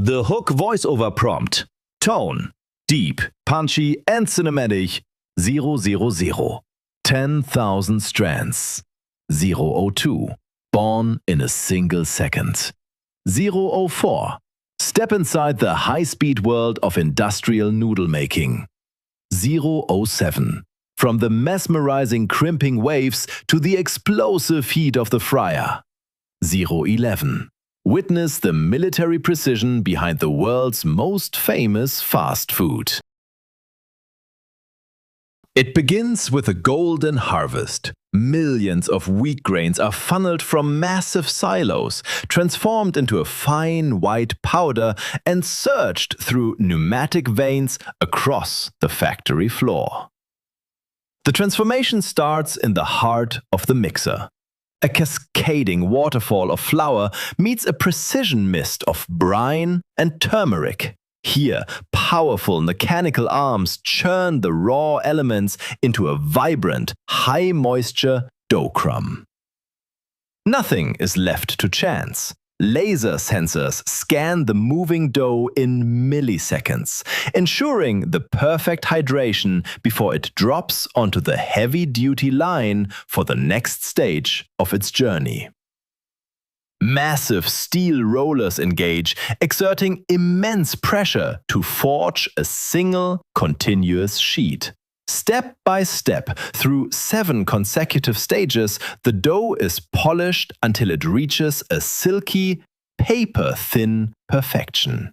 The hook voiceover prompt. Tone. Deep, punchy and cinematic. 000. 10,000 strands. 002. Born in a single second. 004. Step inside the high-speed world of industrial noodle making. 007. From the mesmerizing crimping waves to the explosive heat of the fryer. 011. Witness the military precision behind the world's most famous fast food. It begins with a golden harvest. Millions of wheat grains are funneled from massive silos, transformed into a fine white powder and surged through pneumatic veins across the factory floor. The transformation starts in the heart of the mixer. A cascading waterfall of flour meets a precision mist of brine and turmeric. Here, powerful mechanical arms churn the raw elements into a vibrant, high-moisture dough crumb. Nothing is left to chance. Laser sensors scan the moving dough in milliseconds, ensuring the perfect hydration before it drops onto the heavy-duty line for the next stage of its journey. Massive steel rollers engage, exerting immense pressure to forge a single, continuous sheet. Step by step, through 7 consecutive stages, the dough is polished until it reaches a silky, paper-thin perfection.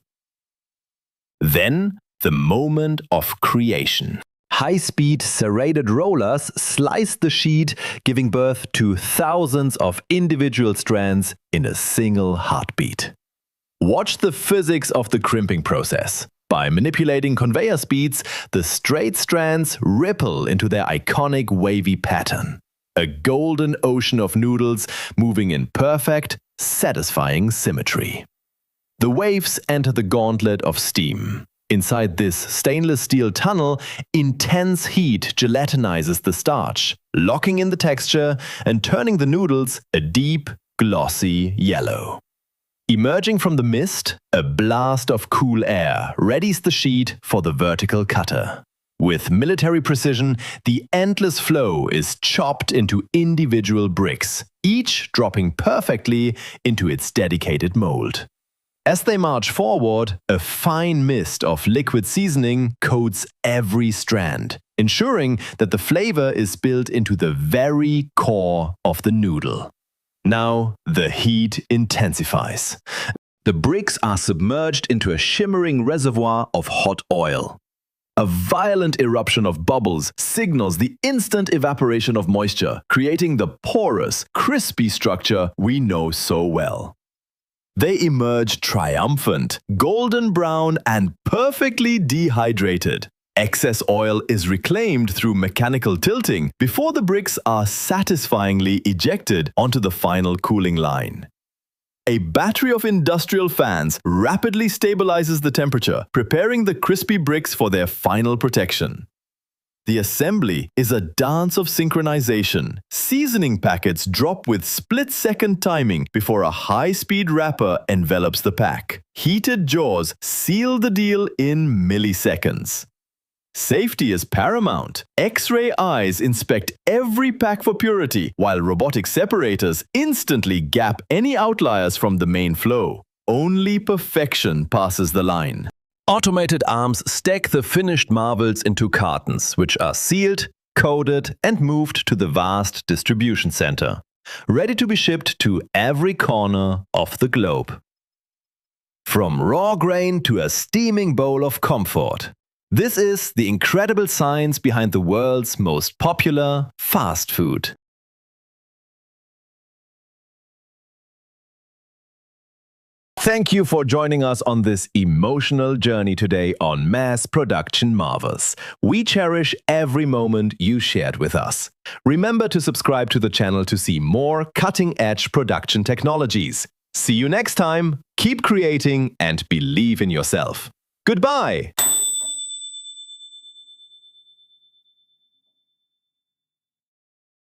Then, the moment of creation. High-speed serrated rollers slice the sheet, giving birth to thousands of individual strands in a single heartbeat. Watch the physics of the crimping process. By manipulating conveyor speeds, the straight strands ripple into their iconic wavy pattern. A golden ocean of noodles moving in perfect, satisfying symmetry. The waves enter the gauntlet of steam. Inside this stainless steel tunnel, intense heat gelatinizes the starch, locking in the texture and turning the noodles a deep, glossy yellow. Emerging from the mist, a blast of cool air readies the sheet for the vertical cutter. With military precision, the endless flow is chopped into individual bricks, each dropping perfectly into its dedicated mold. As they march forward, a fine mist of liquid seasoning coats every strand, ensuring that the flavor is built into the very core of the noodle. Now, the heat intensifies. The bricks are submerged into a shimmering reservoir of hot oil. A violent eruption of bubbles signals the instant evaporation of moisture, creating the porous, crispy structure we know so well. They emerge triumphant, golden brown and perfectly dehydrated. Excess oil is reclaimed through mechanical tilting before the bricks are satisfyingly ejected onto the final cooling line. A battery of industrial fans rapidly stabilizes the temperature, preparing the crispy bricks for their final protection. The assembly is a dance of synchronization. Seasoning packets drop with split-second timing before a high-speed wrapper envelops the pack. Heated jaws seal the deal in milliseconds. Safety is paramount. X-ray eyes inspect every pack for purity, while robotic separators instantly gap any outliers from the main flow. Only perfection passes the line. Automated arms stack the finished marvels into cartons, which are sealed, coded, and moved to the vast distribution center, ready to be shipped to every corner of the globe. From raw grain to a steaming bowl of comfort. This is the incredible science behind the world's most popular fast food. Thank you for joining us on this emotional journey today on Mass Production Marvels. We cherish every moment you shared with us. Remember to subscribe to the channel to see more cutting-edge production technologies. See you next time. Keep creating and believe in yourself. Goodbye!